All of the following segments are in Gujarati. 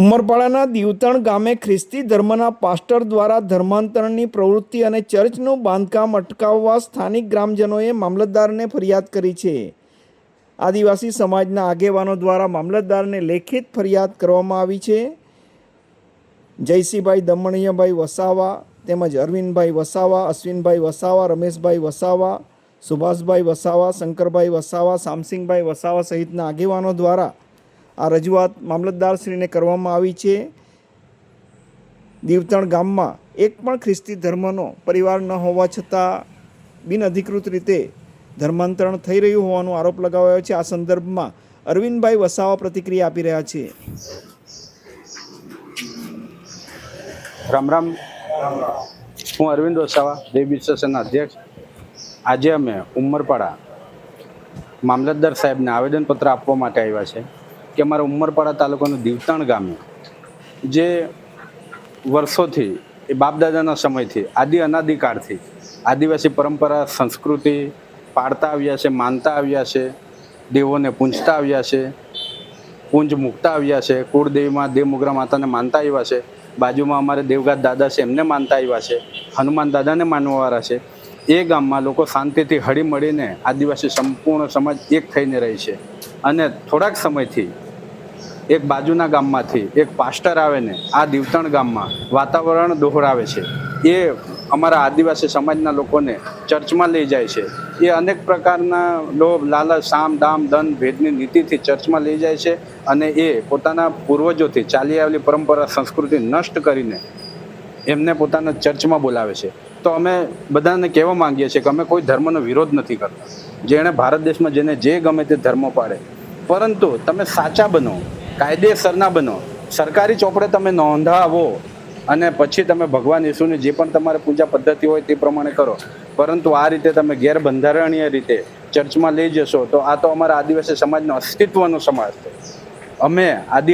ઉમરપાડાના દીવતણ ગામે ખ્રિસ્તી ધર્મના પાસ્ટર દ્વારા ધર્માંતરણની પ્રવૃત્તિ અને ચર્ચનું બાંધકામ અટકાવવા સ્થાનિક ગ્રામજનોએ મામલતદારને ફરિયાદ કરી છે. આદિવાસી સમાજના આગેવાનો દ્વારા મામલતદારને લેખિત ફરિયાદ કરવામાં આવી છે. જયસિંહભાઈ દમણિયાભાઈ વસાવા તેમજ અરવિંદભાઈ વસાવા, અશ્વિનભાઈ વસાવા, રમેશભાઈ વસાવા, સુભાષભાઈ વસાવા, શંકરભાઈ વસાવા, શામસિંગભાઈ વસાવા સહિતના આગેવાનો દ્વારા આ રજૂઆત મામલતદારશ્રીને કરવામાં આવી છે. દીવતણ ગામમાં એક પણ ખ્રિસ્તી ધર્મનો પરિવાર ન હોવા છતાં બિનઅધિકૃત રીતે ધર્માંતરણ થઈ રહ્યું હોવાનો આરોપ લગાવાયો છે. આ સંદર્ભમાં અરવિંદભાઈ વસાવા પ્રતિક્રિયા આપી રહ્યા છે. રામ રામ, હું અરવિંદ વસાવા, દેવી સ્ટેશનના અધ્યક્ષ. આજે અમે ઉમરપાડા મામલતદાર સાહેબને આવેદનપત્ર આપવા માટે આવ્યા છે કે અમારા ઉમરપાડા તાલુકાનું દીવતણ ગામે જે વર્ષોથી એ બાપદાદાના સમયથી અનાદિકાળથી આદિવાસી પરંપરા સંસ્કૃતિ પાળતા આવ્યા છે, માનતા આવ્યા છે, દેવોને પૂંજતા આવ્યા છે, પૂંજ મૂકતા આવ્યા છે, કુળદેવીમાં દેવમોગરા માતાને માનતા આવ્યા છે, બાજુમાં અમારે દેવગાત દાદા છે એમને માનતા આવ્યા છે, હનુમાન દાદાને માનવાવાળા છે. એ ગામમાં લોકો શાંતિથી હળી મળીને આદિવાસી સંપૂર્ણ સમાજ એક થઈને રહે છે. અને થોડાક સમયથી એક બાજુના ગામમાંથી એક પાસ્ટર આવે ને આ દીવતણ ગામમાં વાતાવરણ દોહરાવે છે. એ અમારા આદિવાસી સમાજના લોકોને ચર્ચમાં લઈ જાય છે. એ અનેક પ્રકારના લોભ, લાલચ, સામ, દામ, દન, ભેદની નીતિથી ચર્ચમાં લઈ જાય છે અને એ પોતાના પૂર્વજોથી ચાલી આવેલી પરંપરા સંસ્કૃતિ નષ્ટ કરીને એમને પોતાના ચર્ચમાં બોલાવે છે. તો અમે બધાને કહેવા માંગીએ છીએ કે અમે કોઈ ધર્મનો વિરોધ નથી કરતા. જેણે ભારત દેશમાં જેને જે ગમે તે ધર્મ પાડે, પરંતુ તમે સાચા બનો, કાયદેસરના બનો, સરકારી ચોપડે તમે નોંધાવો અને પછી તમે ભગવાન ઈસુની જે પણ તમારે પૂજા પદ્ધતિ હોય તે પ્રમાણે કરો. પરંતુ આ રીતે તમે ગેરબંધારણીય રીતે ચર્ચમાં લઈ જશો તો આ તો અમારા આદિવાસી સમાજનો અસ્તિત્વનો સમાજ છે. અમે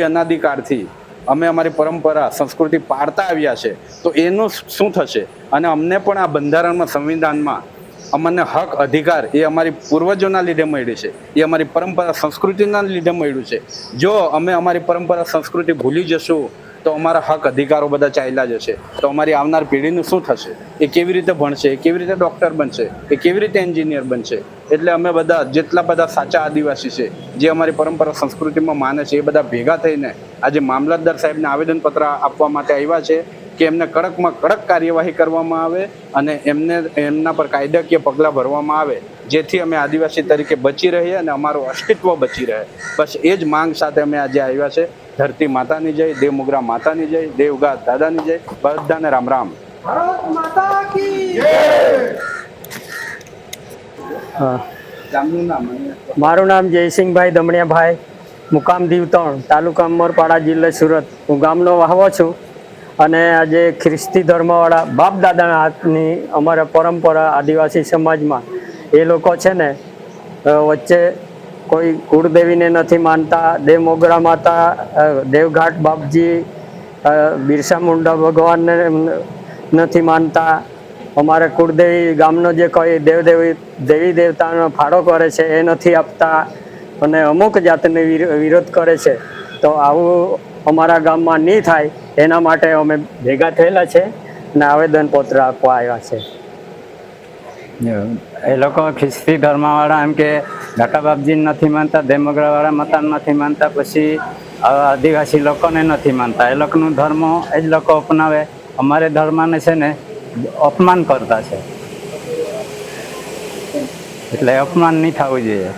અનાદિકાળથી અમે અમારી પરંપરા સંસ્કૃતિ પાળતા આવ્યા છે, તો એનું શું થશે? અને અમને પણ આ બંધારણમાં, સંવિધાનમાં અમને હક અધિકાર એ અમારી પૂર્વજોના લીધે મળ્યું છે, એ અમારી પરંપરા સંસ્કૃતિના લીધે મળ્યું છે. જો અમે અમારી પરંપરા સંસ્કૃતિ ભૂલી જશું તો અમારા હક અધિકારો બધા ચાલ્યા જશે. તો અમારી આવનાર પેઢીનું શું થશે? એ કેવી રીતે ભણશે? એ કેવી રીતે ડૉક્ટર બનશે? એ કેવી રીતે એન્જિનિયર બનશે? એટલે અમે બધા જેટલા બધા સાચા આદિવાસી છે, જે અમારી પરંપરા સંસ્કૃતિમાં માને છે, એ બધા ભેગા થઈને આજે મામલતદાર સાહેબને આવેદનપત્ર આપવા માટે આવ્યા છે કે એમને કડકમાં કડક કાર્યવાહી કરવામાં આવે અને એમના પર કાયદાકીય પગલાં ભરવામાં આવે, જેથી અમે આદિવાસી તરીકે બચી રહીએ અને અમારું અસ્તિત્વ બચી રહે. બસ એ જ માંગ સાથે અમે આજે આવ્યા છે. ધરતી માતાની જય, દેવમોગરા માતાની જય, દેવગાત દાદાની જય. બધાને રામ રામ. મારું નામ જયસિંહભાઈ દમણિયાભાઈ, મુકામ દીવતણ, તાલુકા ઉમરપાડા, જિલ્લો સુરત. હું ગામનો વહાવો છું અને આજે ખ્રિસ્તી ધર્મવાળા બાપ દાદાના હાથની અમારા પરંપરા આદિવાસી સમાજમાં એ લોકો છે ને વચ્ચે કોઈ કુળદેવીને નથી માનતા, દેવમોગરા માતા, દેવઘાટ બાપજી, બિરસા મુંડા ભગવાનને નથી માનતા. અમારે કુળદેવી ગામનો જે કોઈ દેવી દેવતાનો ફાળો કરે છે એ નથી આપતા અને અમુક જાતનો વિરોધ કરે છે. તો આવું અમારા ગામમાં નહીં થાય એના માટે અમે ભેગા થયેલા છે અને આવેદનપત્ર આપવા આવ્યા છે. એ લોકો ખ્રિસ્તી ધર્મવાળા એમ કે ઘાટા બાપજીને નથી માનતા, દેવમોગરાવાળા માતાને નથી માનતા, પછી આદિવાસી લોકોને નથી માનતા. એ લોકોનું ધર્મ એ જ લોકો અપનાવે. અમારે ધર્મને છે ને અપમાન કરતા છે, એટલે અપમાન નહીં થવું જોઈએ.